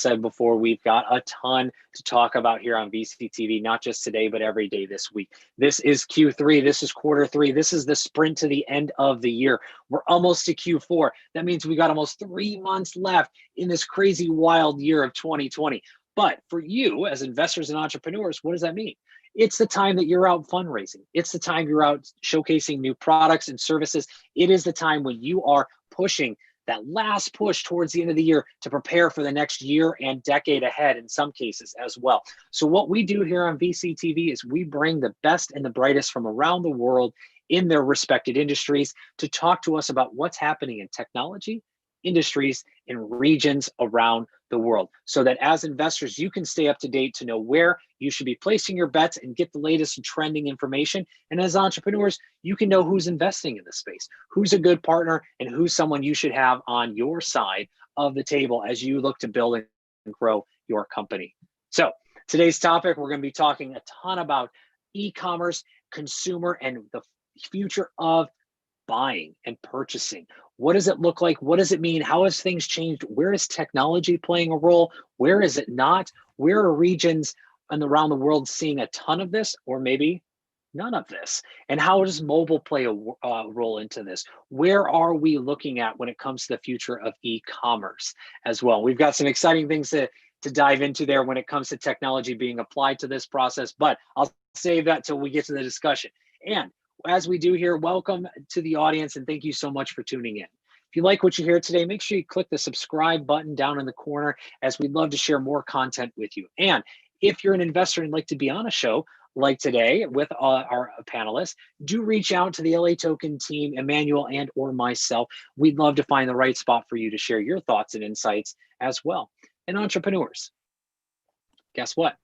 said before, we've got a ton to talk about here on VCTV, not just today, but every day this week. This is Q3. This is quarter three. This is the sprint to the end of the year. We're almost to Q4. That means we got almost 3 months left in this crazy, wild year of 2020. But for you as investors and entrepreneurs, what does that mean? It's the time that you're out fundraising. It's the time you're out showcasing new products and services. It is the time when you are pushing that last push towards the end of the year to prepare for the next year and decade ahead in some cases as well. So what we do here on VCTV is we bring the best and the brightest from around the world in their respected industries to talk to us about what's happening in technology, industries, and regions around the world, so that as investors, you can stay up to date to know where you should be placing your bets and get the latest and trending information. And as entrepreneurs, you can know who's investing in this space, who's a good partner, and who's someone you should have on your side of the table as you look to build and grow your company. So today's topic, we're going to be talking a ton about e-commerce, consumer, and the future of buying and purchasing. What does it look like? What does it mean? How has things changed? Where is technology playing a role? Where is it not? Where are regions and around the world seeing a ton of this, or maybe none of this? And how does mobile play a role into this? Where are we looking at when it comes to the future of e-commerce as well? We've got some exciting things to dive into there when it comes to technology being applied to this process, but I'll save that till we get to the discussion. And as we do here, welcome to the audience, and thank you so much for tuning in. If you like what you hear today, make sure you click the subscribe button down in the corner, as we'd love to share more content with you. And if you're an investor and like to be on a show like today with our panelists, do reach out to the LA Token team, Emmanuel and or myself. We'd love to find the right spot for you to share your thoughts and insights as well. And entrepreneurs, guess what?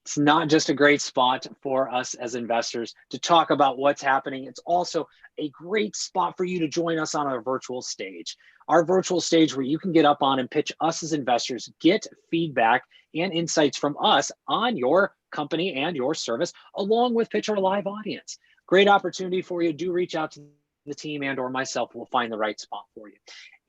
It's not just a great spot for us as investors to talk about what's happening. It's also a great spot for you to join us on our virtual stage. Our virtual stage where you can get up on and pitch us as investors, get feedback and insights from us on your company and your service, along with pitch our live audience. Great opportunity for you. Do reach out to the team and or myself. We'll find the right spot for you.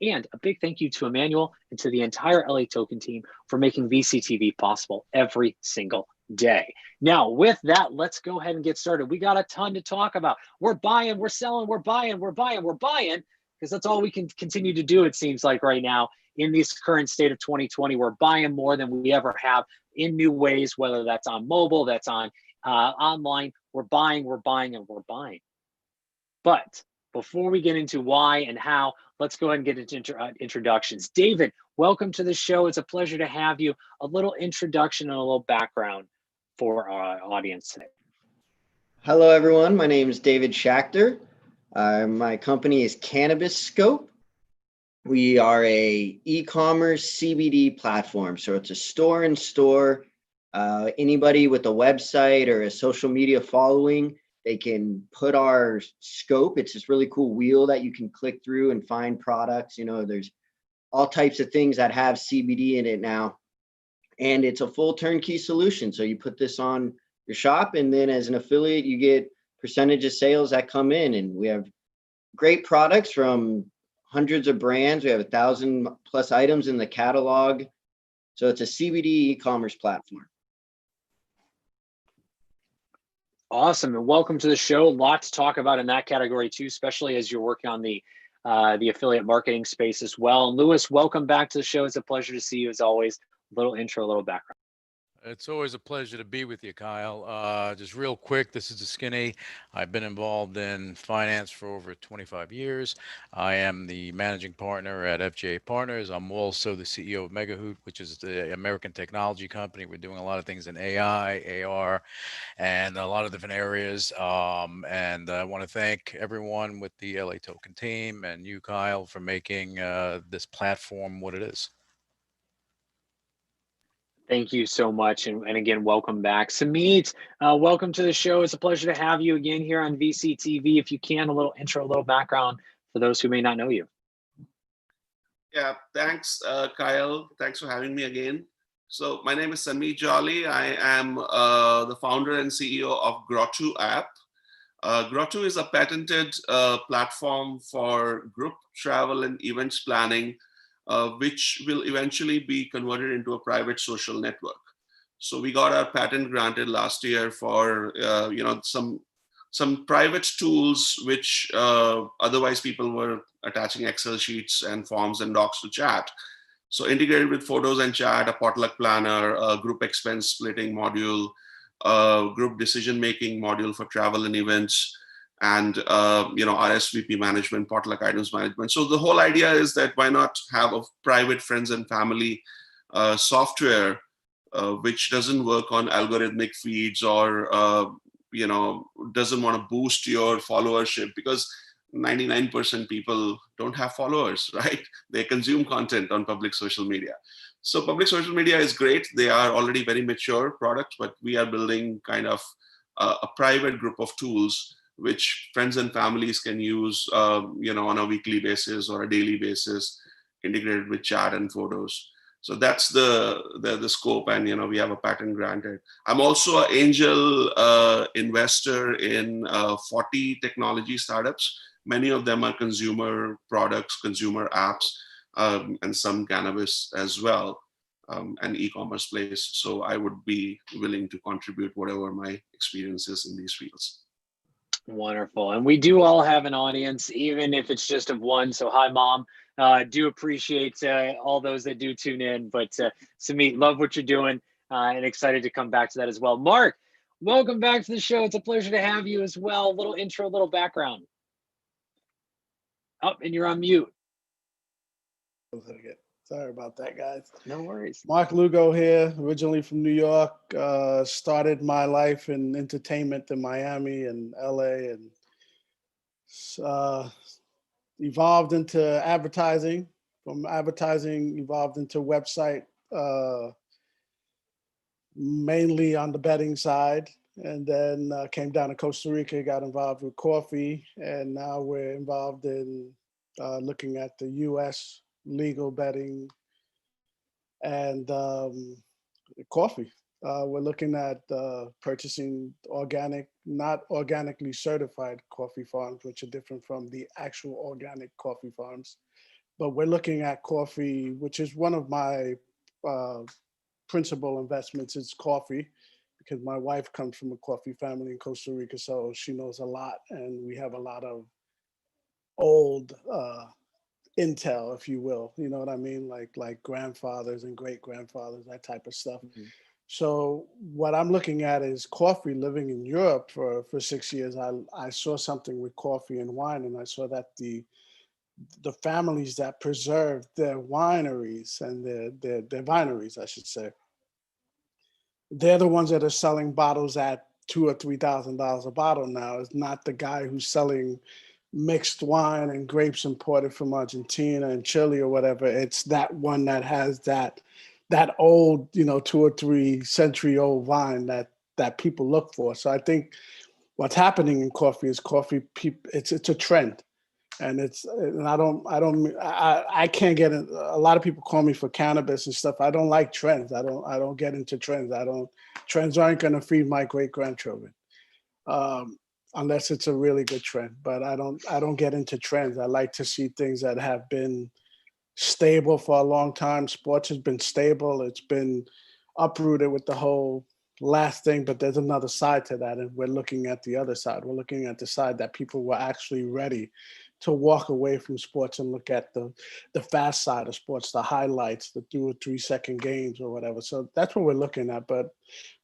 And a big thank you to Emmanuel and to the entire LA Token team for making VCTV possible every single day. Now, with that, let's go ahead and get started. We got a ton to talk about. We're buying, we're selling, we're buying, because that's all we can continue to do, it seems like right now in this current state of 2020. We're buying more than we ever have in new ways, whether that's on mobile, that's on online. We're buying, and we're buying. But before we get into why and how, let's go ahead and get into introductions. David, welcome to the show. It's a pleasure to have you. A little introduction and a little background for our audience today. Hello, everyone. My name is David Schachter. My company is Cannabis Scope. We are a e-commerce CBD platform. So it's a store-in-store. Anybody with a website or a social media following, they can put our scope. It's this really cool wheel that you can click through and find products. You know, there's all types of things that have CBD in it now. And it's a full turnkey solution. So you put this on your shop, and then as an affiliate, you get percentage of sales that come in. And we have great products from hundreds of brands. We have 1,000+ items in the catalog. So it's a CBD e-commerce platform. Awesome, and welcome to the show. A lot to talk about in that category too, especially as you're working on the affiliate marketing space as well. And Lewis, welcome back to the show. It's a pleasure to see you as always. A little intro, a little background. It's always a pleasure to be with you, Kyle. Just real quick, this is the Skinny. I've been involved in finance for over 25 years. I am the managing partner at FJ Partners. I'm also the CEO of MegaHoot, which is the American technology company. We're doing a lot of things in AI, AR, and a lot of different areas. And I want to thank everyone with the LA Token team and you, Kyle, for making this platform what it is. Thank you so much. And again, welcome back. Samit, welcome to the show. It's a pleasure to have you again here on VCTV. If you can, a little intro, a little background for those who may not know you. Yeah, thanks, Kyle. Thanks for having me again. So my name is Samit Jolly. I am the founder and CEO of Grotto app. Grotto is a patented platform for group travel and events planning. which will eventually be converted into a private social network. So we got our patent granted last year for some private tools which otherwise people were attaching Excel sheets and forms and docs to chat. So integrated with photos and chat, a potluck planner, a group expense splitting module, a group decision-making module for travel and events, and RSVP management, potluck items management. So the whole idea is that why not have a private friends and family software which doesn't work on algorithmic feeds or doesn't want to boost your followership, because 99% people don't have followers, right? They consume content on public social media. So public social media is great. They are already very mature products, but we are building kind of a private group of tools which friends and families can use on a weekly basis or a daily basis, integrated with chat and photos. So that's the scope, and we have a patent granted. I'm also an angel investor in 40 technology startups. Many of them are consumer products, consumer apps, and some cannabis as well, and e-commerce place. So I would be willing to contribute whatever my experience is in these fields. Wonderful. And we do all have an audience, even if it's just of one. So hi, Mom. Do appreciate all those that do tune in. But Samit, love what you're doing and excited to come back to that as well. Mark, welcome back to the show. It's a pleasure to have you as well. A little intro, a little background. Oh, and you're on mute. Sorry about that, guys. No worries. Mark Lugo here, originally from New York. Started my life in entertainment in Miami and LA, and evolved into advertising. From advertising, evolved into website, mainly on the betting side. And then came down to Costa Rica, got involved with coffee, and now we're involved in looking at the US legal betting and coffee. We're looking at purchasing organic, not organically certified coffee farms, which are different from the actual organic coffee farms. But we're looking at coffee, which is one of my principal investments is coffee, because my wife comes from a coffee family in Costa Rica, so she knows a lot, and we have a lot of old intel, if you will, you know what I mean? Like grandfathers and great grandfathers, that type of stuff. Mm-hmm. So what I'm looking at is coffee. Living in Europe for 6 years, I saw something with coffee and wine, and I saw that the families that preserved their wineries and their wineries, I should say, they're the ones that are selling bottles at $2,000 or $3,000 a bottle now. It's not the guy who's selling mixed wine and grapes imported from Argentina and Chile or whatever. It's that one that has that old, 2 or 3 century old wine that people look for. So I think what's happening in coffee is it's a trend. And I can't get it. A lot of people call me for cannabis and stuff. I don't like trends. I don't get into trends. Trends aren't going to feed my great grandchildren. Unless it's a really good trend, but I don't get into trends. I like to see things that have been stable for a long time. Sports has been stable. It's been uprooted with the whole last thing, but there's another side to that, and we're looking at the other side. We're looking at the side that people were actually ready to walk away from sports and look at the fast side of sports, the highlights, the 2 or 3 second games or whatever. So that's what we're looking at. But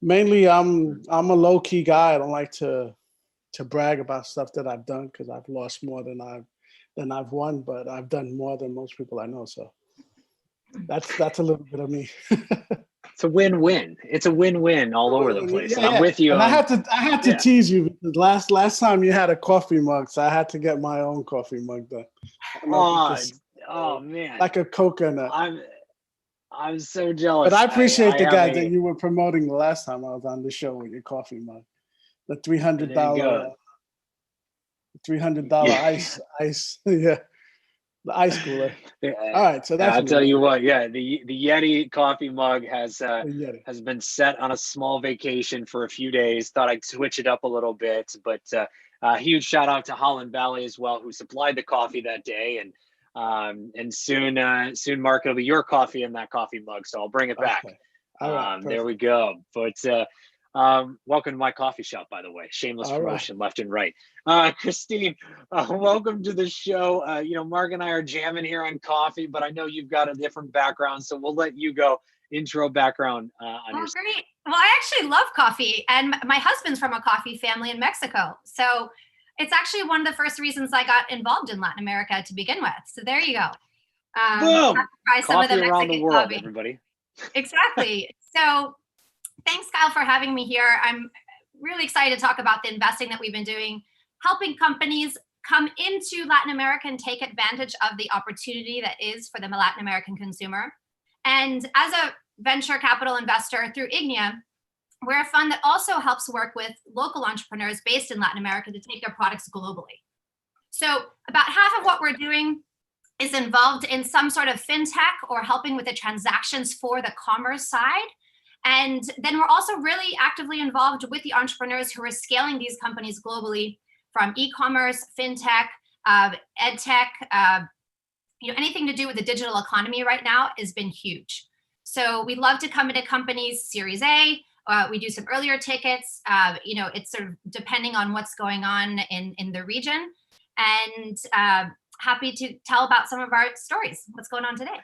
mainly, I'm a low key guy. I don't like to brag about stuff that I've done, because I've lost more than I've won, but I've done more than most people I know. So that's a little bit of me. It's a win-win. It's a win-win all over the place. Yeah, I'm with you. And I had to tease you, because last time you had a coffee mug, so I had to get my own coffee mug done. Oh man, like a coconut. I'm so jealous. But I appreciate the guy that you were promoting the last time I was on the show with your coffee mug. The $300 ice, yeah, the ice cooler. Yeah. All right, so that's. I'll tell you what. Yeah, the Yeti coffee mug has been set on a small vacation for a few days. Thought I'd switch it up a little bit, but huge shout out to Holland Valley as well, who supplied the coffee that day, and And soon, Mark, it'll be your coffee in that coffee mug. So I'll bring it back. Okay. All right. There we go. But welcome to my coffee shop, by the way. Shameless All right. promotion left and right. Christine, welcome to the show. Mark and I are jamming here on coffee, but I know you've got a different background, so we'll let you go. Intro background on your. Great. Well, I actually love coffee, and my husband's from a coffee family in Mexico. So it's actually one of the first reasons I got involved in Latin America to begin with. So there you go. Boom! Try some of Coffee the around the Mexican world, coffee. everybody. Exactly. So thanks, Kyle, for having me here. I'm really excited to talk about the investing that we've been doing, helping companies come into Latin America and take advantage of the opportunity that is for the Latin American consumer. And as a venture capital investor through Ignia, we're a fund that also helps work with local entrepreneurs based in Latin America to take their products globally. So about half of what we're doing is involved in some sort of fintech or helping with the transactions for the commerce side. And then we're also really actively involved with the entrepreneurs who are scaling these companies globally, from e-commerce, fintech, ed tech, anything to do with the digital economy right now has been huge. So we love to come into companies Series A. We do some earlier tickets. It's sort of depending on what's going on in the region. And happy to tell about some of our stories, what's going on today.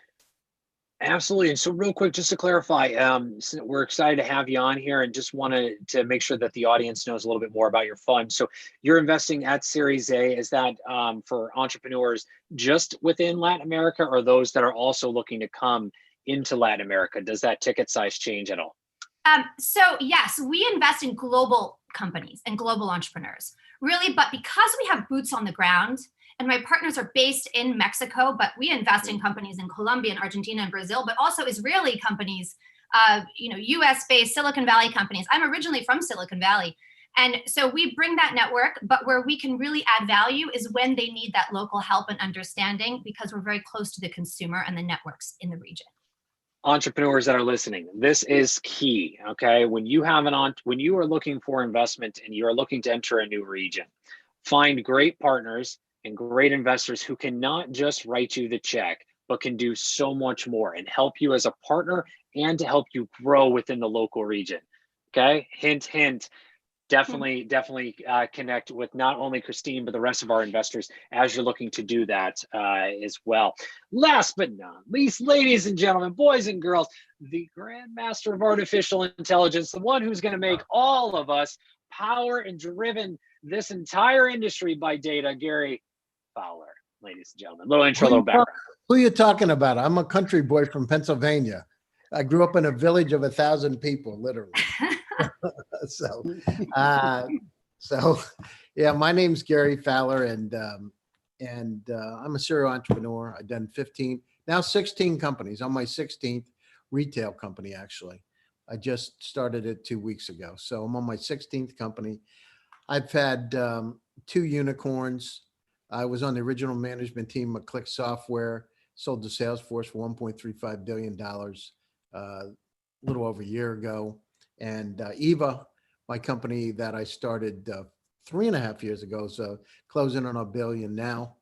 Absolutely. And so real quick, just to clarify, we're excited to have you on here and just wanted to make sure that the audience knows a little bit more about your fund. So you're investing at Series A. Is that for entrepreneurs just within Latin America, or those that are also looking to come into Latin America? Does that ticket size change at all? So yes, we invest in global companies and global entrepreneurs, really. But because we have boots on the ground, and my partners are based in Mexico, but we invest in companies in Colombia and Argentina and Brazil, but also Israeli companies, US-based Silicon Valley companies. I'm originally from Silicon Valley. And so we bring that network, but where we can really add value is when they need that local help and understanding, because we're very close to the consumer and the networks in the region. Entrepreneurs that are listening, this is key. Okay, when you are looking for investment and you are looking to enter a new region, find great partners and great investors who can not just write you the check, but can do so much more and help you as a partner and to help you grow within the local region. Okay, hint, hint. Definitely connect with not only Christine, but the rest of our investors as you're looking to do that as well. Last but not least, ladies and gentlemen, boys and girls, the Grandmaster of Artificial Intelligence, the one who's going to make all of us power and driven this entire industry by data, Gary Fowler, ladies and gentlemen. Little intro, little background. Who are you talking about? I'm a country boy from Pennsylvania. I grew up in a village of 1,000 people, literally. So yeah, my name's Gary Fowler, and I'm a serial entrepreneur. I've done 16 companies. On my 16th retail company, actually. I just started it 2 weeks ago. So I'm on my 16th company. I've had 2 unicorns. I was on the original management team of Click Software, sold to Salesforce for $1.35 billion a little over a year ago. And Eva, my company that I started 3.5 years ago, so closing on $1 billion now.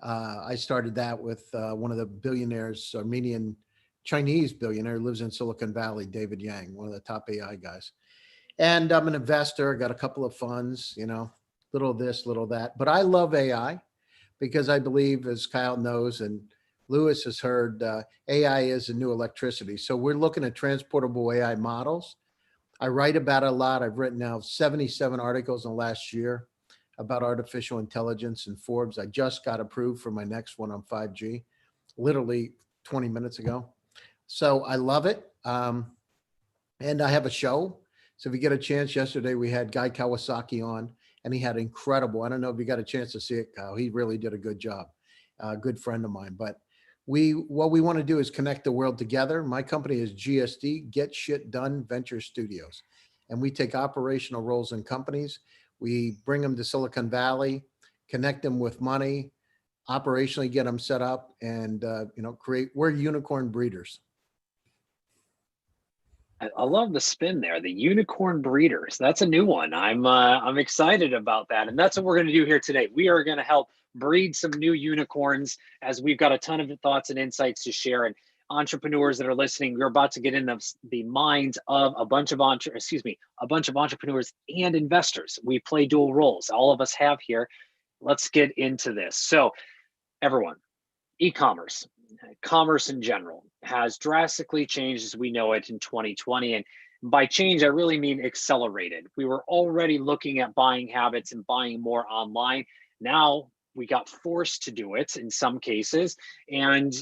I started that with one of the billionaires, Armenian Chinese billionaire, lives in Silicon Valley, David Yang, one of the top AI guys. And I'm an investor, got a couple of funds, little this, little that. But I love AI because I believe, as Kyle knows, and Lewis has heard, AI is the new electricity. So we're looking at transportable AI models. I write about it a lot. I've written now 77 articles in the last year about artificial intelligence in Forbes. I just got approved for my next one on 5G, literally 20 minutes ago. So I love it. And I have a show. So if you get a chance, yesterday we had Guy Kawasaki on, and he had incredible. I don't know if you got a chance to see it, Kyle. He really did a good job. A good friend of mine. But what we want to do is connect the world together. My company is GSD, Get Shit Done Venture Studios. And we take operational roles in companies. We bring them to Silicon Valley, connect them with money, operationally get them set up, and we're unicorn breeders. I love the spin there. The unicorn breeders. That's a new one. I'm excited about that, and that's what we're going to do here today. We are going to help breed some new unicorns, as we've got a ton of thoughts and insights to share. And entrepreneurs that are listening, we're about to get in the minds of a bunch of entrepreneurs and investors. We play dual roles. All of us have here. Let's get into this. So, everyone, e-commerce, commerce in general, has drastically changed as we know it in 2020. And by change, I really mean accelerated. We were already looking at buying habits and buying more online. Now we got forced to do it in some cases and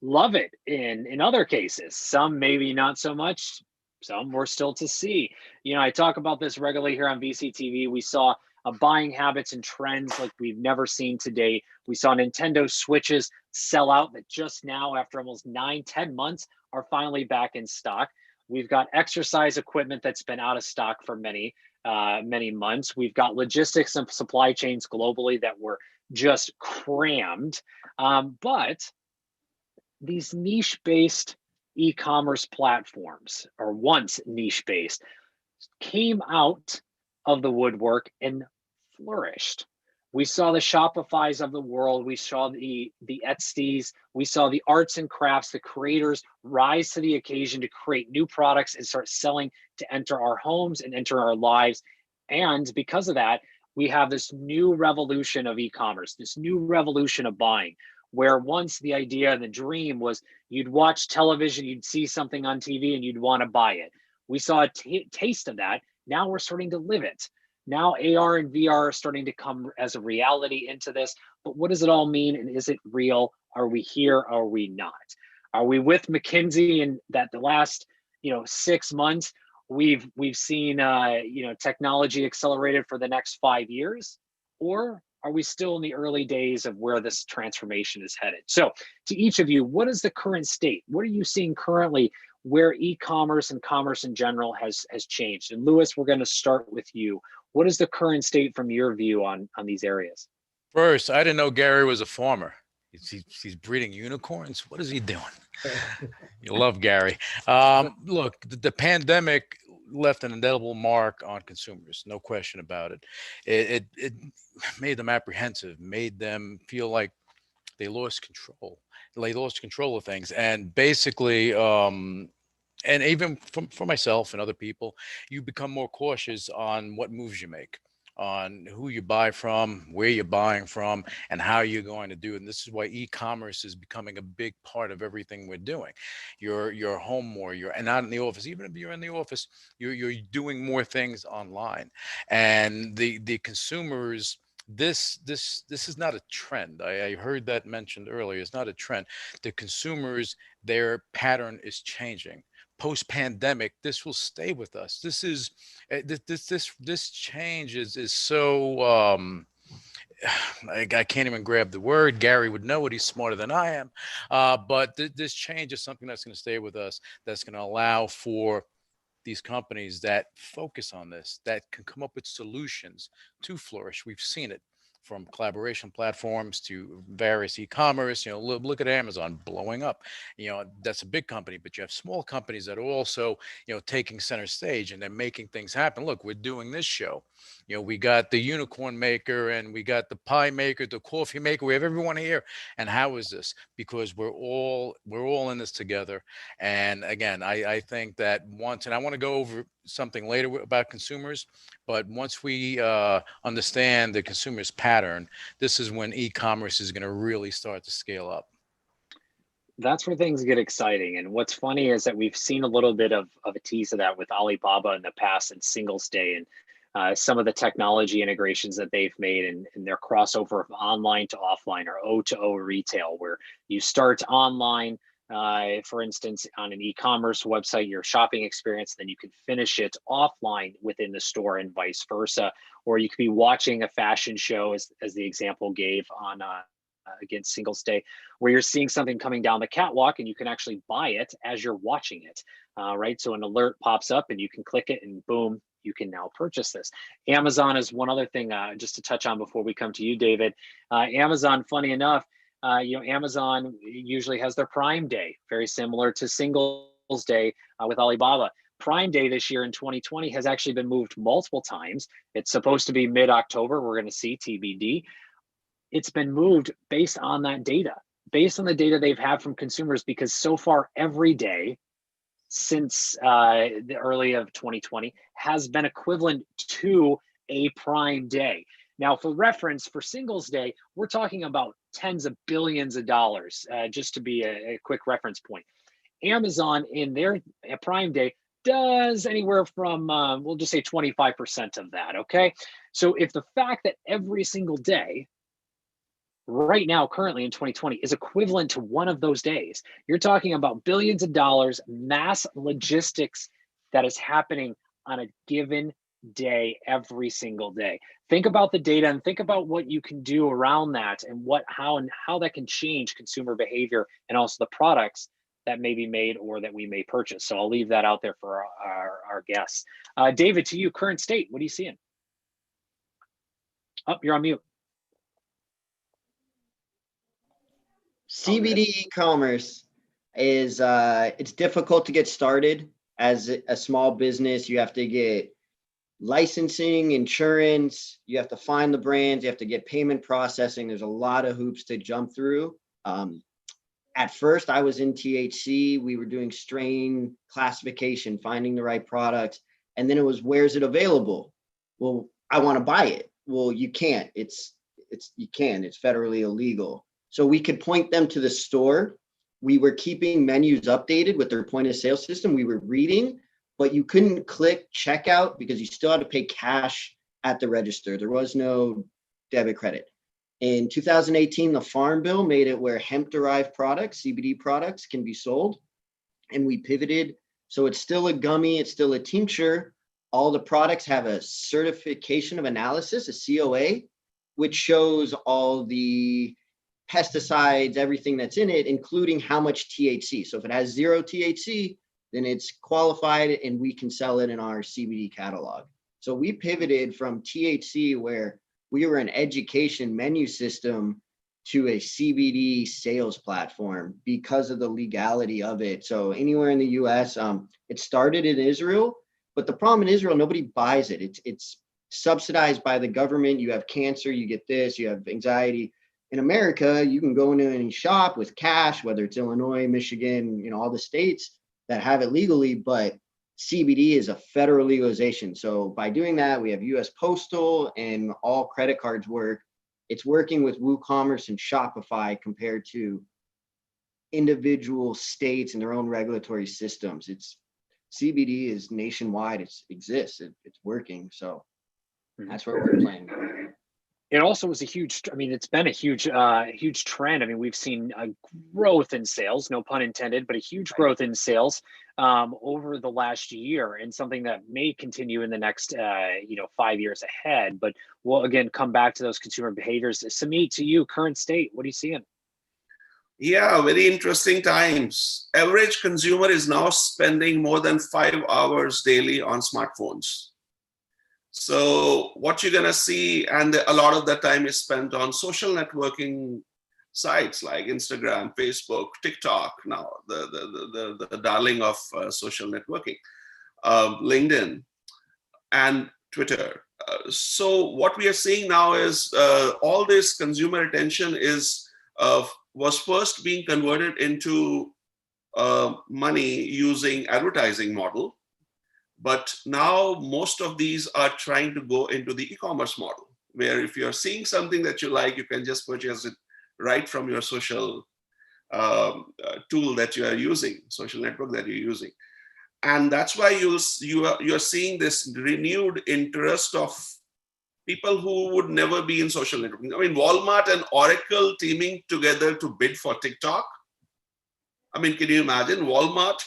love it in other cases. Some maybe not so much. Some we're still to see. I talk about this regularly here on VCTV. We saw buying habits and trends like we've never seen to date. We saw Nintendo Switches sell out that just now, after almost 9-10 months, are finally back in stock. We've got exercise equipment that's been out of stock for many months. We've got logistics and supply chains globally that were just crammed. But these niche-based e-commerce platforms, or once niche-based, came out of the woodwork and flourished. We saw the Shopifys of the world. We saw the Etsy's. We saw the arts and crafts, the creators rise to the occasion to create new products and start selling to enter our homes and enter our lives. And because of that, we have this new revolution of e-commerce, this new revolution of buying, where once the idea and the dream was you'd watch television, you'd see something on TV and you'd want to buy it. We saw a taste of that. Now we're starting to live it. Now AR and VR are starting to come as a reality into this. But what does it all mean? And is it real? Are we here? Are we not? Are we with McKinsey in that the last 6 months we've seen technology accelerated for the next 5 years? Or are we still in the early days of where this transformation is headed? So to each of you, what is the current state? What are you seeing currently where e-commerce and commerce in general has changed? And Louis, we're going to start with you. What is the current state from your view on these areas? First, I didn't know Gary was a farmer. He's breeding unicorns. What is he doing? You love Gary. Look, the pandemic left an indelible mark on consumers, no question about it. It made them apprehensive, made them feel like they lost control. They lost control of things, and basically, and even for myself and other people, you become more cautious on what moves you make, on who you buy from, where you're buying from, and how you're going to do it. And this is why e-commerce is becoming a big part of everything we're doing. You're home more, and not in the office. Even if you're in the office, you're doing more things online. And the consumers, this is not a trend. I heard that mentioned earlier. It's not a trend. The consumers, their pattern is changing. Post-pandemic, this will stay with us. This is this change is so I can't even grab the word. Gary would know it. He's smarter than I am. But this change is something that's going to stay with us. That's going to allow for these companies that focus on this, that can come up with solutions to flourish. We've seen it from collaboration platforms to various e-commerce. Look at Amazon blowing up. That's a big company, but you have small companies that are also, taking center stage, and they're making things happen. Look, we're doing this show. We got the unicorn maker, and we got the pie maker, the coffee maker. We have everyone here. And how is this? Because we're all in this together. And again, I think that once, and I want to go over something later about consumers, but once we understand the consumer's pattern, this is when e-commerce is going to really start to scale up. That's where things get exciting. And what's funny is that we've seen a little bit of a tease of that with Alibaba in the past and Singles Day, and some of the technology integrations that they've made and their crossover of online to offline, or O2O retail, where you start online, for instance, on an e-commerce website, your shopping experience, then you can finish it offline within the store and vice versa. Or you could be watching a fashion show, as the example gave on against Singles Day, where you're seeing something coming down the catwalk and you can actually buy it as you're watching it, right? So an alert pops up and you can click it and boom, you can now purchase this. Amazon is one other thing, just to touch on before we come to you, David. Amazon, funny enough, Amazon usually has their Prime Day, very similar to Singles Day with Alibaba. Prime Day this year in 2020 has actually been moved multiple times. It's supposed to be mid-October. We're going to see TBD. It's been moved based on that data, based on the data they've had from consumers, because so far every day since the early of 2020 has been equivalent to a Prime Day. Now, for reference, for Singles Day, we're talking about tens of billions of dollars, just to be a quick reference point. Amazon in their Prime Day does anywhere from, we'll just say 25% of that, okay? So if the fact that every single day, right now, currently in 2020, is equivalent to one of those days, you're talking about billions of dollars, mass logistics that is happening on a given day, every single day. Think about the data and think about what you can do around that, and how that can change consumer behavior and also the products that may be made or that we may purchase. So I'll leave that out there for our guests. David, to you, current state, what are you seeing? Oh, you're on mute. CBD e-commerce is it's difficult to get started. As a small business, you have to get licensing, insurance, you have to find the brands, you have to get payment processing. There's a lot of hoops to jump through. At first, I was in THC. We were doing strain classification, finding the right products. And then it was, where's it available? Well, I want to buy it. Well, you can't. It's federally illegal. So we could point them to the store. We were keeping menus updated with their point of sale system. We were reading, but you couldn't click checkout because you still had to pay cash at the register. There was no debit credit. In 2018, the Farm Bill made it where hemp-derived products, CBD products, can be sold. And we pivoted. So it's still a gummy, it's still a tincture. All the products have a certification of analysis, a COA, which shows all the pesticides, everything that's in it, including how much THC. So if it has 0 THC, then it's qualified and we can sell it in our CBD catalog. So we pivoted from THC, where we were an education menu system, to a CBD sales platform because of the legality of it. So anywhere in the US, it started in Israel, but the problem in Israel, nobody buys it. It's subsidized by the government. You have cancer, you get this, you have anxiety. In America, you can go into any shop with cash, whether it's Illinois, Michigan, all the states that have it legally, but CBD is a federal legalization. So by doing that, we have US Postal and all credit cards work. It's working with WooCommerce and Shopify compared to individual states and their own regulatory systems. CBD is nationwide. It exists. It's working. So that's where we're playing. It also was it's been a huge trend. I mean, we've seen a growth in sales, no pun intended, but a huge growth in sales over the last year, and something that may continue in the next 5 years ahead. But we'll again come back to those consumer behaviors. Samit, to you, current state, what are you seeing? Yeah, very interesting times. Average consumer is now spending more than 5 hours daily on smartphones. So what you're gonna see, and a lot of that time is spent on social networking sites like Instagram, Facebook, TikTok, now the darling of social networking, LinkedIn, and Twitter. So what we are seeing now is all this consumer attention was first being converted into money using advertising model. But now most of these are trying to go into the e-commerce model, where if you're seeing something that you like, you can just purchase it right from your social tool that you are using, social network that you're using. And that's why you're seeing this renewed interest of people who would never be in social networking. I mean, Walmart and Oracle teaming together to bid for TikTok. I mean, can you imagine Walmart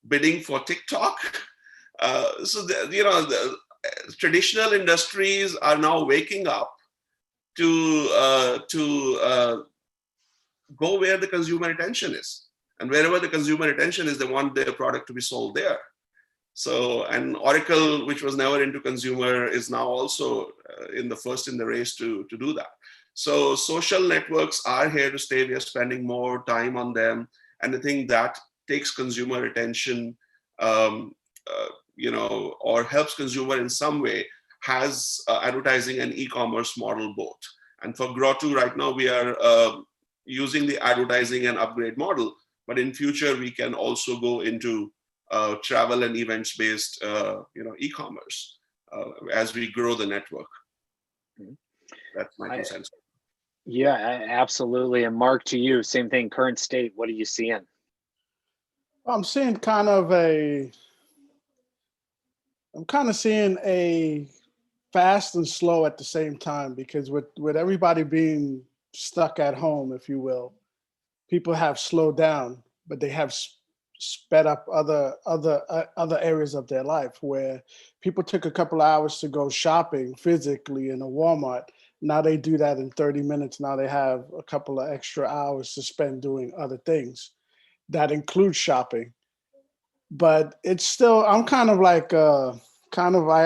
bidding for TikTok? So the traditional industries are now waking up to go where the consumer attention is, and wherever the consumer attention is, they want their product to be sold there. So, and Oracle, which was never into consumer, is now also in the race to do that. So social networks are here to stay. We are spending more time on them, and I think that takes consumer attention or helps consumer in some way has advertising and e-commerce model both. And for Grotu right now, we are using the advertising and upgrade model, but in future we can also go into travel and events based e-commerce as we grow the network. That's my 2 cents. Yeah, absolutely. And Mark, to you, same thing, current state, what are you seeing? I'm seeing a fast and slow at the same time, because with everybody being stuck at home, if you will, people have slowed down, but they have sped up other areas of their life, where people took a couple of hours to go shopping physically in a Walmart. Now they do that in 30 minutes. Now they have a couple of extra hours to spend doing other things. That includes shopping. But it's still, I'm kind of like, I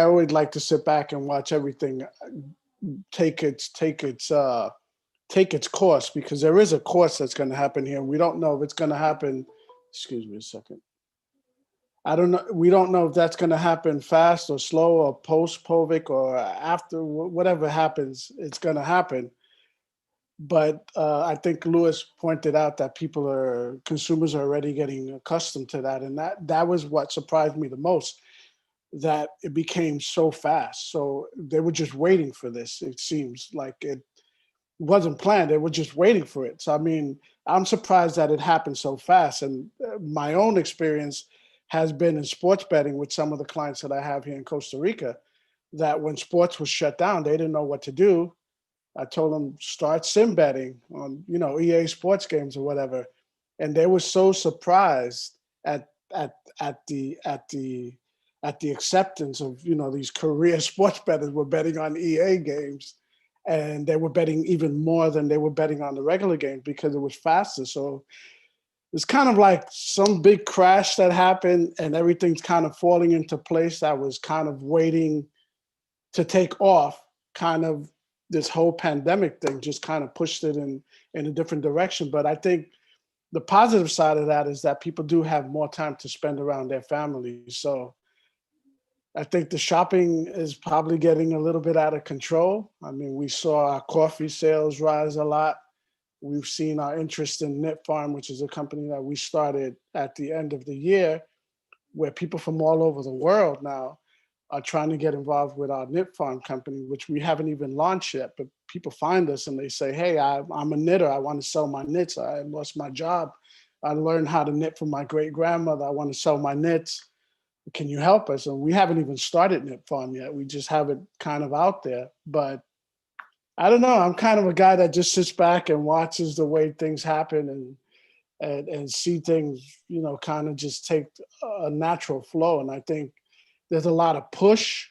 always like to sit back and watch everything take its course, because there is a course that's going to happen here. We don't know if it's going to happen. Excuse me a second. I don't know. We don't know if that's going to happen fast or slow or post-COVID or after. Whatever happens, it's going to happen. But I think Lewis pointed out that consumers are already getting accustomed to that. And that was what surprised me the most, that it became so fast. So they were just waiting for this. It seems like it wasn't planned. They were just waiting for it. So, I mean, I'm surprised that it happened so fast. And my own experience has been in sports betting with some of the clients that I have here in Costa Rica, that when sports was shut down, they didn't know what to do. I told them, start sim betting on, EA sports games or whatever. And they were so surprised at the acceptance of, these career sports bettors were betting on EA games. And they were betting even more than they were betting on the regular games, because it was faster. So it's kind of like some big crash that happened, and everything's kind of falling into place that was kind of waiting to take off. Kind of this whole pandemic thing just kind of pushed it in a different direction. But I think the positive side of that is that people do have more time to spend around their families. So I think the shopping is probably getting a little bit out of control. I mean, we saw our coffee sales rise a lot. We've seen our interest in Knit Farm, which is a company that we started at the end of the year, where people from all over the world now are trying to get involved with our Knit Farm company, which we haven't even launched yet. But people find us and they say, hey, I'm a knitter. I want to sell my knits. I lost my job. I learned how to knit from my great grandmother. I want to sell my knits. Can you help us? And we haven't even started Knit Farm yet. We just have it kind of out there. But I don't know. I'm kind of a guy that just sits back and watches the way things happen and see things, kind of just take a natural flow. And I think there's a lot of push,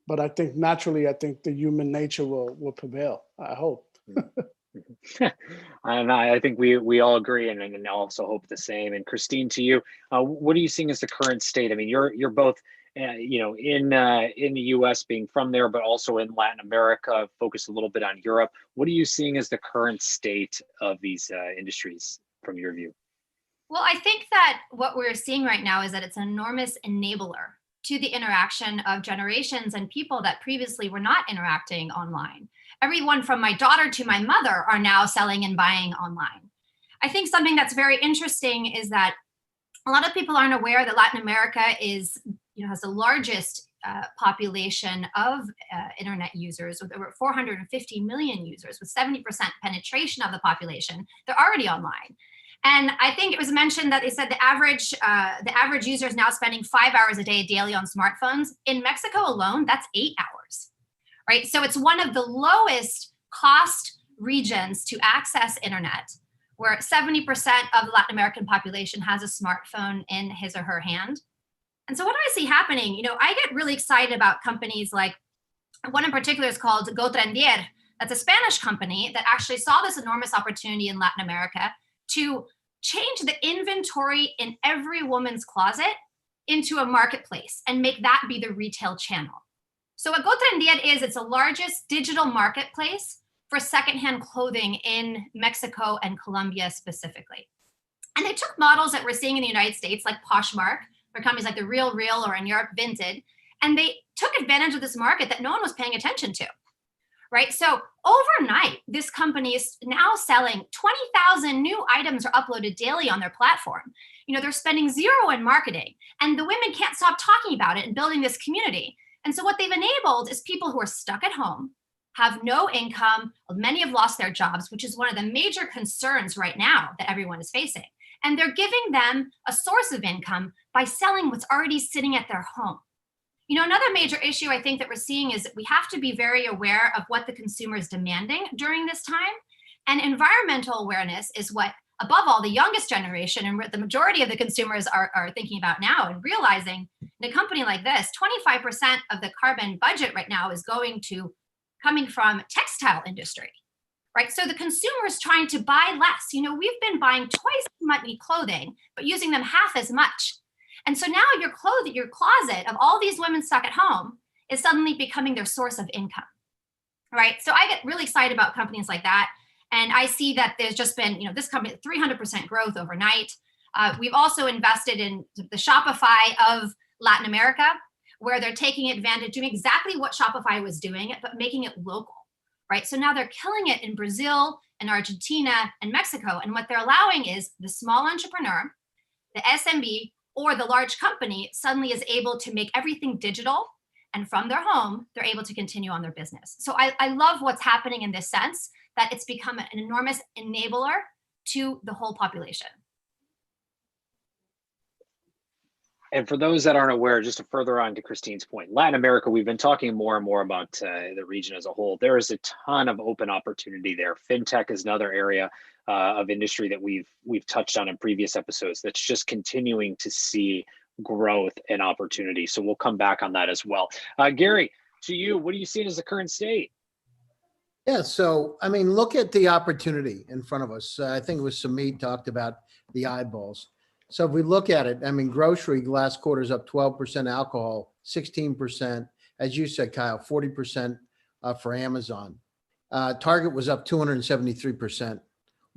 but I think naturally, the human nature will prevail. I hope. I think we all agree, and also hope the same. And Christine, to you, what are you seeing as the current state? I mean, you're both, in the U.S., being from there, but also in Latin America, focused a little bit on Europe. What are you seeing as the current state of these industries from your view? Well, I think that what we're seeing right now is that it's an enormous enabler to the interaction of generations and people that previously were not interacting online. Everyone from my daughter to my mother are now selling and buying online. I think something that's very interesting is that a lot of people aren't aware that Latin America has the largest population of internet users, with over 450 million users, with 70% penetration of the population. They're already online. And I think it was mentioned that they said the average user is now spending 5 hours a day daily on smartphones. In Mexico alone, that's 8 hours, right? So it's one of the lowest cost regions to access internet, where 70% of the Latin American population has a smartphone in his or her hand. And so what do I see happening? I get really excited about companies like one in particular is called Go Trendier. That's a Spanish company that actually saw this enormous opportunity in Latin America to change the inventory in every woman's closet into a marketplace and make that be the retail channel. So what Go Trendier is, it's the largest digital marketplace for secondhand clothing in Mexico and Colombia specifically. And they took models that we're seeing in the United States, like Poshmark, for companies like The Real Real or in Europe, Vinted. And they took advantage of this market that no one was paying attention to, right? So overnight, this company is now selling 20,000 new items are uploaded daily on their platform. You know, they're spending zero in marketing, and the women can't stop talking about it and building this community. And so what they've enabled is people who are stuck at home, have no income, many have lost their jobs, which is one of the major concerns right now that everyone is facing. And they're giving them a source of income by selling what's already sitting at their home. You know, another major issue I think that we're seeing is that we have to be very aware of what the consumer is demanding during this time. And environmental awareness is what, above all, the youngest generation and the majority of the consumers are thinking about now, and realizing in a company like this, 25% of the carbon budget right now is coming from textile industry, right? So the consumer is trying to buy less. You know, we've been buying twice as much clothing, but using them half as much. And so now your closet of all these women stuck at home is suddenly becoming their source of income, right? So I get really excited about companies like that. And I see that there's just been, you know, this company, 300% growth overnight. We've also invested in the Shopify of Latin America, where they're taking advantage, doing exactly what Shopify was doing, but making it local, right? So now they're killing it in Brazil and Argentina and Mexico. And what they're allowing is the small entrepreneur, the SMB, or the large company suddenly is able to make everything digital, and from their home, they're able to continue on their business. So I love what's happening in this sense, that it's become an enormous enabler to the whole population. And for those that aren't aware, just to further on to Christine's point, Latin America, we've been talking more and more about the region as a whole. There is a ton of open opportunity there. FinTech is another area of industry that we've touched on in previous episodes that's just continuing to see growth and opportunity. So we'll come back on that as well. Gary, to you, what are you seeing as the current state? Yeah, so I mean, look at the opportunity in front of us. I think it was Samit talked about the eyeballs. So if we look at it, I mean, grocery last quarter is up 12%, alcohol 16%, as you said, Kyle, 40% for Amazon. Target was up 273%.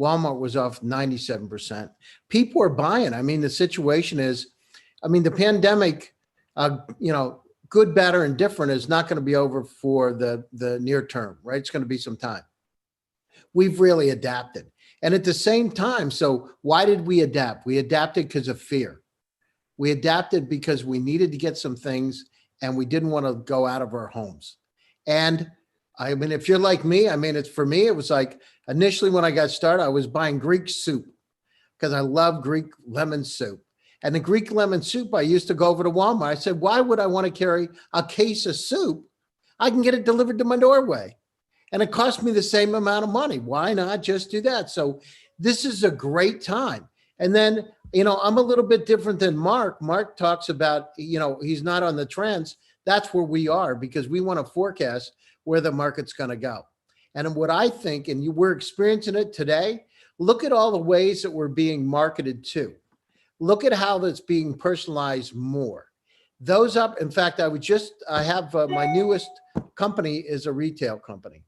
Walmart was off 97%. People are buying. I mean, the situation is, I mean, the pandemic, you know, good, bad, or indifferent is not going to be over for the near term, right? It's going to be some time. We've really adapted. And at the same time, so why did we adapt? We adapted because of fear. We adapted because we needed to get some things and we didn't want to go out of our homes. And I mean, if you're like me, I mean, for me, it was like initially when I got started, I was buying Greek soup because I love Greek lemon soup. And the Greek lemon soup, I used to go over to Walmart. I said, why would I want to carry a case of soup? I can get it delivered to my doorway. And it cost me the same amount of money. Why not just do that? So this is a great time. And then, you know, I'm a little bit different than Mark. Mark talks about, you know, he's not on the trends. That's where we are because we want to forecast where the market's going to go. And what I think, and we're experiencing it today, look at all the ways that we're being marketed to. Look at how that's being personalized more. Those up, in fact, I have my newest company is a retail company.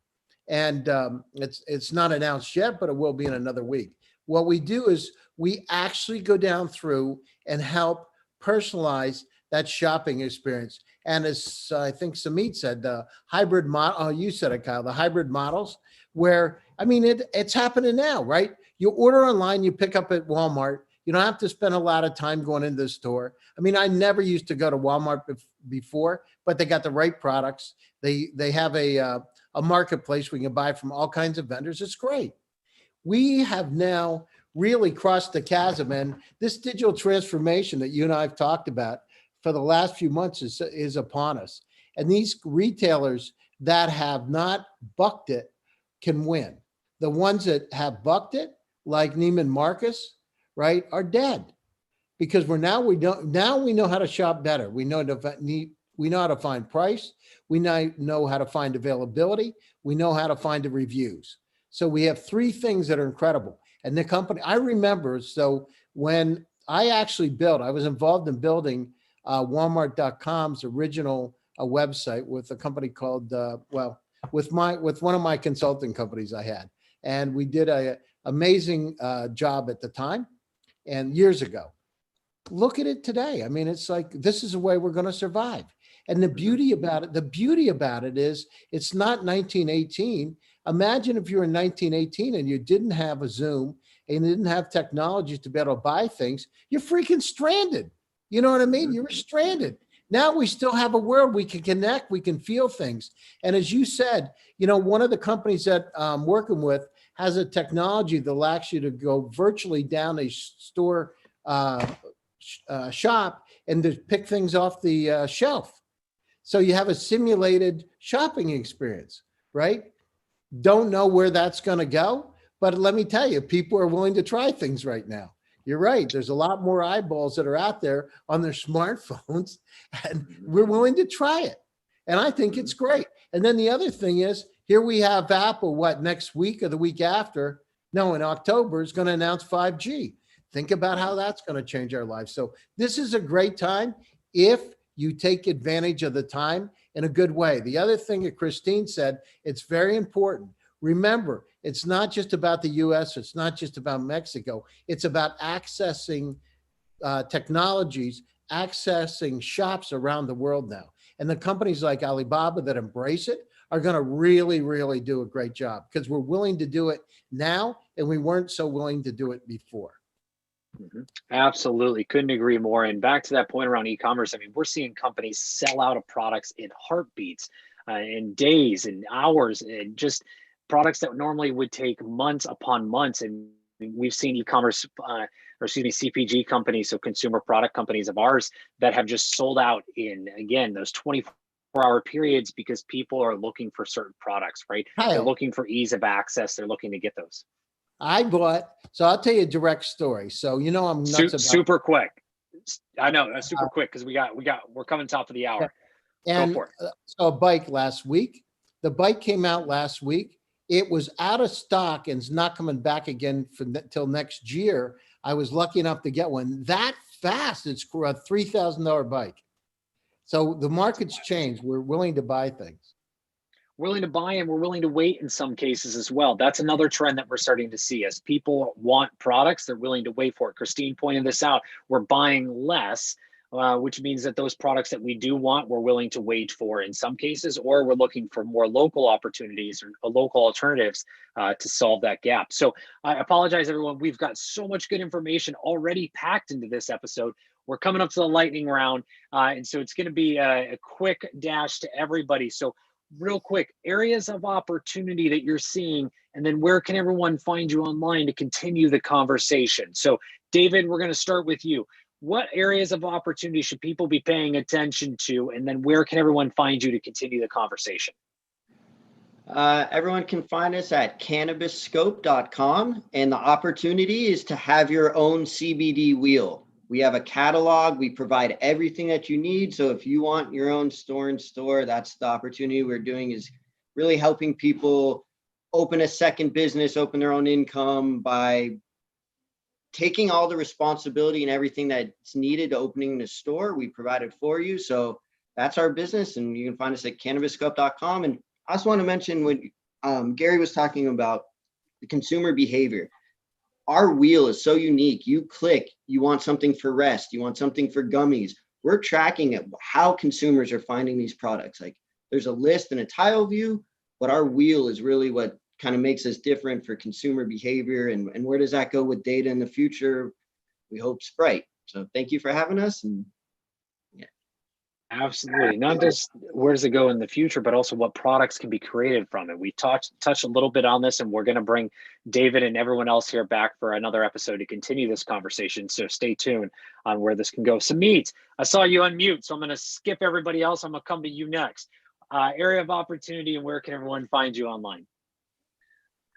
And it's not announced yet, but it will be in another week. What we do is we actually go down through and help personalize that shopping experience. And as I think Samit said, the hybrid model, oh, you said it, Kyle, the hybrid models where, I mean, it's happening now, right? You order online, you pick up at Walmart. You don't have to spend a lot of time going into the store. I mean, I never used to go to Walmart before, but they got the right products. They have a marketplace where you can buy from all kinds of vendors. It's great. We have now really crossed the chasm, and this digital transformation that you and I have talked about for the last few months is upon us. And these retailers that have not bucked it can win. The ones that have bucked it, like Neiman Marcus, right, are dead because we know how to shop better. We know how to find price. We know how to find availability. We know how to find the reviews. So we have three things that are incredible. And the company, I remember, so when I actually I was involved in building Walmart.com's original website with a company called, with one of my consulting companies I had. And we did an amazing job at the time and years ago. look at it today. I mean, it's like, this is the way we're going to survive. And the beauty about it is it's not 1918. Imagine if you were in 1918 and you didn't have a Zoom and you didn't have technology to be able to buy things, you're freaking stranded. You know what I mean? You were stranded. Now we still have a world we can connect, we can feel things. And as you said, you know, one of the companies that I'm working with has a technology that allows you to go virtually down a store shop and to pick things off the shelf. So you have a simulated shopping experience, right? Don't know where that's going to go, but let me tell you, people are willing to try things right now. You're right. There's a lot more eyeballs that are out there on their smartphones, and we're willing to try it. And I think it's great. And then the other thing is, here we have Apple, next week or the week after? No, in October, is going to announce 5G. Think about how that's going to change our lives. So this is a great time if you take advantage of the time in a good way. The other thing that Christine said, it's very important. Remember, it's not just about the US, it's not just about Mexico. It's about accessing technologies, accessing shops around the world now. And the companies like Alibaba that embrace it are going to really, really do a great job because we're willing to do it now and we weren't so willing to do it before. Absolutely. Couldn't agree more. And back to that point around e-commerce, I mean, we're seeing companies sell out of products in heartbeats, in days and hours, and just products that normally would take months upon months. And we've seen e-commerce, CPG companies, so consumer product companies of ours that have just sold out in, again, those 24-hour periods because people are looking for certain products, right? They're looking for ease of access. They're looking to get those. So I'll tell you a direct story. So, you know, I'm nuts about super quick. I know that's super quick because we're coming top of the hour. And go for it. So a bike last week, the bike came out last week. It was out of stock and is not coming back again till next year. I was lucky enough to get one that fast. It's a $3,000 bike. So the market's changed. We're willing to buy things. Willing to buy and we're willing to wait in some cases as well. That's another trend that we're starting to see. As people want products, they're willing to wait for it. Christine pointed this out. We're buying less, which means that those products that we do want, we're willing to wait for in some cases, or we're looking for more local opportunities or local alternatives to solve that gap. So I apologize, everyone. We've got so much good information already packed into this episode. We're coming up to the lightning round. And so it's going to be a quick dash to everybody. So real quick, areas of opportunity that you're seeing, and then where can everyone find you online to continue the conversation? So David, we're going to start with you. What areas of opportunity should people be paying attention to? And then where can everyone find you to continue the conversation? Everyone can find us at cannabisscope.com. And the opportunity is to have your own CBD wheel. We have a catalog. We provide everything that you need. So if you want your own store, that's the opportunity we're doing, is really helping people open a second business, open their own income by taking all the responsibility and everything that's needed to opening the store. We provide it for you. So that's our business. And you can find us at cannabisscope.com. And I also want to mention when Gary was talking about the consumer behavior. Our wheel is so unique. You click, you want something for rest, you want something for gummies. We're tracking it, how consumers are finding these products. Like there's a list and a tile view, but our wheel is really what kind of makes us different for consumer behavior. And where does that go with data in the future? We hope Sprite. So thank you for having us. And yeah. Absolutely. Not just where does it go in the future, but also what products can be created from it. We touched a little bit on this, and we're going to bring David and everyone else here back for another episode to continue this conversation. So stay tuned on where this can go. Samit, I saw you unmute, so I'm going to skip everybody else. I'm going to come to you next. Area of opportunity, and where can everyone find you online?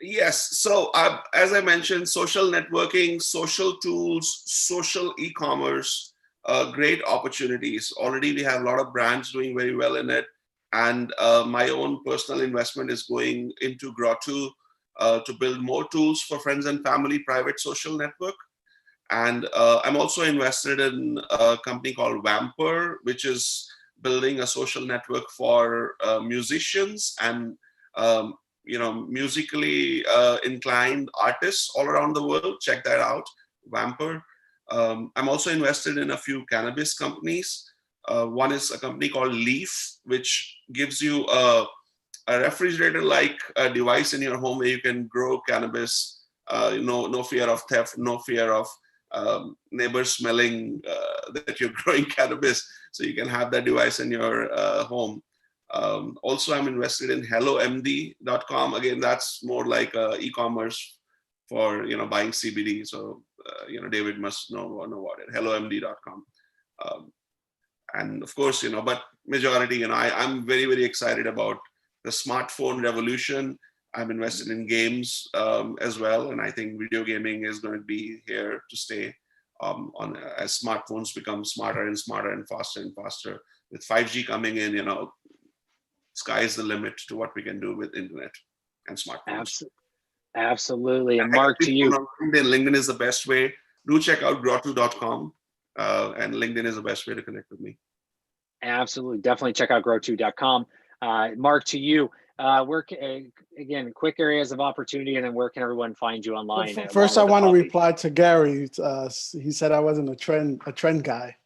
Yes. So as I mentioned, social networking, social tools, social e-commerce, great opportunities. Already we have a lot of brands doing very well in it. And my own personal investment is going into Grotto to build more tools for friends and family private social network. And I'm also invested in a company called Vamper, which is building a social network for musicians and musically inclined artists all around the world. Check that out, Vamper. I'm also invested in a few cannabis companies. One is a company called Leaf, which gives you a refrigerator-like device in your home where you can grow cannabis. No fear of theft, no fear of neighbors smelling that you're growing cannabis. So you can have that device in your home. Also, I'm invested in HelloMD.com. Again, that's more like e-commerce for buying CBD. So David must know about it. HelloMD.com. And of course, but majority, I'm very, very excited about the smartphone revolution. I'm invested in games as well, and I think video gaming is going to be here to stay. As smartphones become smarter and smarter and faster, with 5G coming in, sky is the limit to what we can do with internet and smartphones. Absolutely. And Mark, to you. LinkedIn is the best way. Do check out grotu.com, and LinkedIn is the best way to connect with me. Absolutely. Definitely check out grotu.com. Mark, to you. Again, quick areas of opportunity, and then where can everyone find you online? First, I want to reply to Gary. He said I wasn't a trend guy.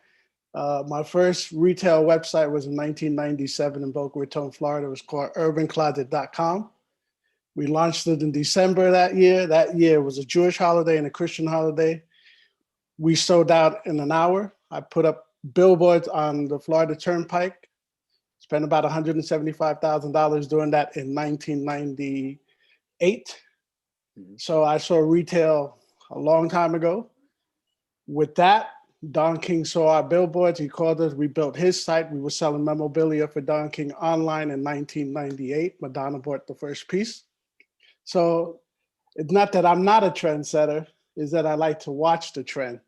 My first retail website was in 1997 in Boca Raton, Florida. It was called urbancloset.com. We launched it in December that year. That year was a Jewish holiday and a Christian holiday. We sold out in an hour. I put up billboards on the Florida Turnpike. Spent about $175,000 doing that in 1998. So I saw retail a long time ago. With that, Don King saw our billboards. He called us. We built his site. We were selling memorabilia for Don King online in 1998. Madonna bought the first piece. So it's not that I'm not a trendsetter, it's that I like to watch the trend.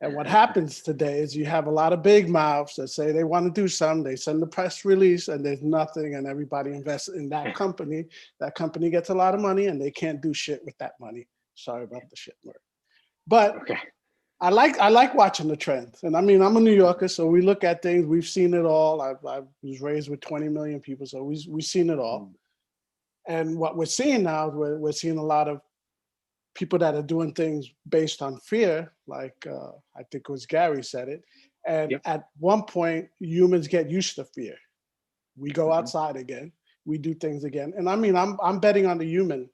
And what happens today is you have a lot of big mouths that say they want to do something. They send the press release and there's nothing, and everybody invests in that company. That company gets a lot of money and they can't do shit with that money. Sorry about the shit word. But okay. I like watching the trends. And I mean, I'm a New Yorker, so we look at things. We've seen it all. I was raised with 20 million people, so we've seen it all. And what we're seeing now, we're seeing a lot of people that are doing things based on fear, like I think it was Gary said it. And at one point, humans get used to fear. We go outside again. We do things again. And I mean, I'm betting on the human,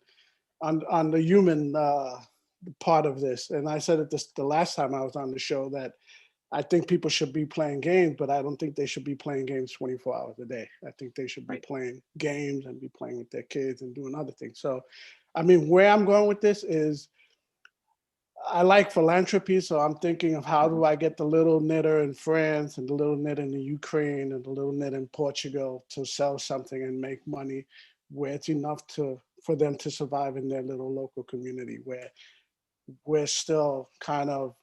on the human part of this. And I said it the last time I was on the show that I think people should be playing games, but I don't think they should be playing games 24 hours a day. I think they should be playing games and be playing with their kids and doing other things. So, I mean, where I'm going with this is I like philanthropy. So I'm thinking of how do I get the little knitter in France and the little knit in the Ukraine and the little knit in Portugal to sell something and make money where it's enough for them to survive in their little local community, where we're still kind of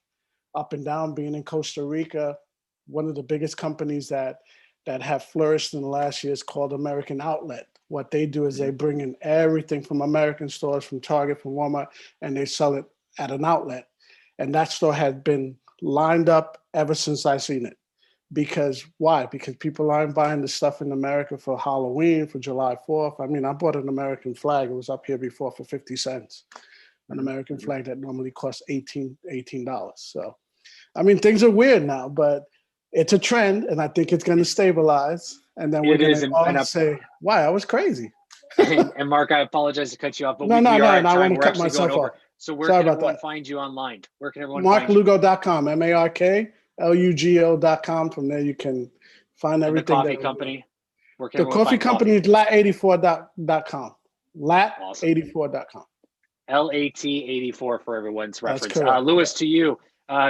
up and down. Being in Costa Rica, one of the biggest companies that have flourished in the last year is called American Outlet. What they do is they bring in everything from American stores, from Target, from Walmart, and they sell it at an outlet. And that store had been lined up ever since I seen it. Because why? Because people aren't buying the stuff in America for Halloween, for July 4th. I mean, I bought an American flag. It was up here before for 50 cents. An American flag that normally costs $18. So, I mean, things are weird now, but it's a trend, and I think it's going to stabilize. And then we're going to all say, "Why? I was crazy." and Mark, I apologize to cut you off, but no, I want to cut myself off. So where can everyone find you online? Where can everyone find you? MarkLugo.com, MarkLugo.com. From there, you can find everything. The coffee company. The coffee company is lat84.com. Lat84.com. LAT84 for everyone's reference. Louis, to you.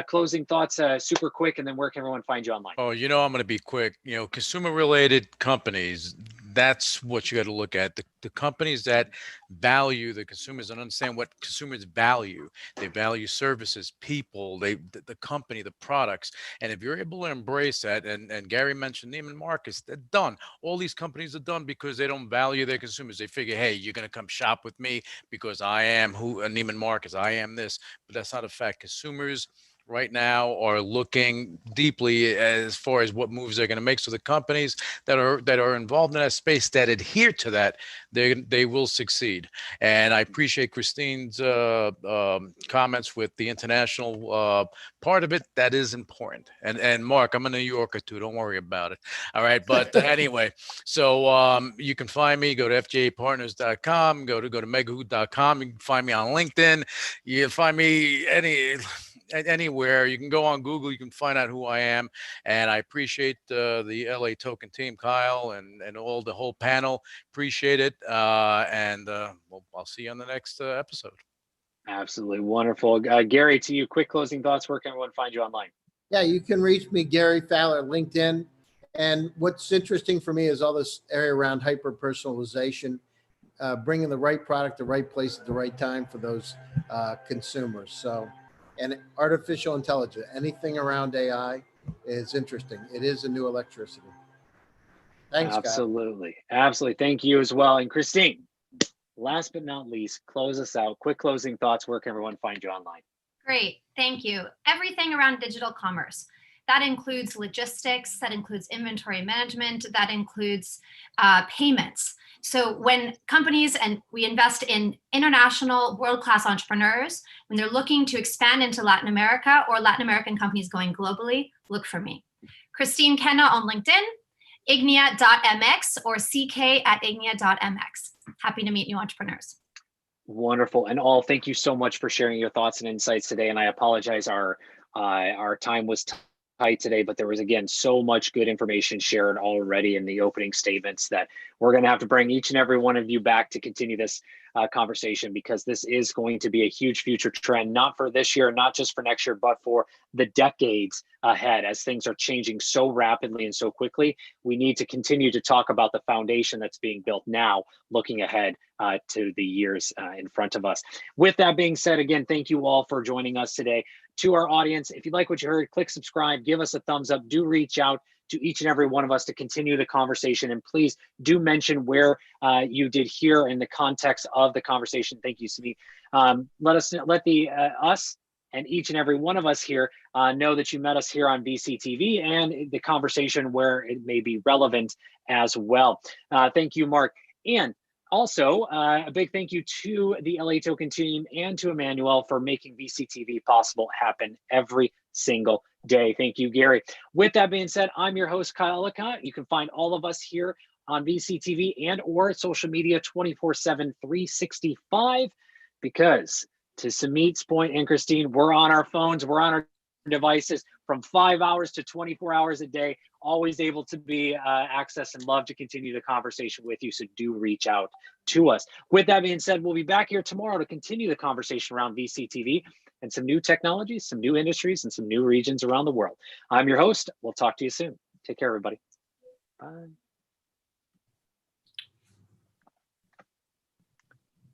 Closing thoughts, super quick, and then where can everyone find you online? Oh, I'm going to be quick. Consumer-related companies, that's what you got to look at. The companies that value the consumers and understand what consumers value. They value services, people, the company, the products. And if you're able to embrace that, and Gary mentioned Neiman Marcus, they're done. All these companies are done because they don't value their consumers. They figure, hey, you're going to come shop with me because I am Neiman Marcus. I am this. But that's not a fact. Consumers right now are looking deeply as far as what moves they're going to make. So the companies that are involved in that space that adhere to that, they will succeed. And I appreciate Christine's comments with the international part of it. That is important. And Mark, I'm a New Yorker too. Don't worry about it. All right. But anyway, so you can find me. Go to fjapartners.com. Go to megahoot.com. You can find me on LinkedIn. You can find me anywhere. You can go on Google. You can find out who I am. And I appreciate the LA Token team, Kyle, and all the whole panel. Appreciate it. Well, I'll see you on the next episode. Absolutely wonderful. Gary, to you, quick closing thoughts. Where can everyone find you online? Yeah, you can reach me, Gary Fowler, LinkedIn. And what's interesting for me is all this area around hyper personalization, bringing the right product, the right place at the right time for those consumers. So, and artificial intelligence, anything around AI is interesting. It is a new electricity. Thanks, Absolutely. Absolutely. Thank you as well. And Christine, last but not least, close us out. Quick closing thoughts. Where can everyone find you online? Great. Thank you. Everything around digital commerce. That includes logistics, that includes inventory management, that includes payments. So when companies, and we invest in international world-class entrepreneurs, when they're looking to expand into Latin America or Latin American companies going globally, look for me. Christine Kenna on LinkedIn, ignia.mx or ck@ignia.mx. Happy to meet new entrepreneurs. Wonderful. And all, thank you so much for sharing your thoughts and insights today. And I apologize, our time was tight today, but there was, again, so much good information shared already in the opening statements that we're going to have to bring each and every one of you back to continue this conversation, because this is going to be a huge future trend, not for this year, not just for next year, but for the decades ahead. As things are changing so rapidly and so quickly, we need to continue to talk about the foundation that's being built now, looking ahead to the years in front of us. With that being said, again, thank you all for joining us today. To our audience, if you like what you heard, click subscribe, give us a thumbs up, do reach out to each and every one of us to continue the conversation. And please do mention where you did hear in the context of the conversation. Thank you, Sumit. Let us and each and every one of us here know that you met us here on VCTV and the conversation where it may be relevant as well. Thank you, Mark. And also, a big thank you to the LA Token team and to Emmanuel for making VCTV possible happen every single day. Thank you, Gary. With that being said, I'm your host, Kyle Ellicott. You can find all of us here on VCTV and or social media 24/7, 365, because to Sumit's point and Christine, we're on our phones, we're on our devices from 5 hours to 24 hours a day, always able to be accessed, and love to continue the conversation with you. So do reach out to us. With that being said, we'll be back here tomorrow to continue the conversation around VCTV and some new technologies, some new industries, and some new regions around the world. I'm your host. We'll talk to you soon. Take care, everybody. Bye.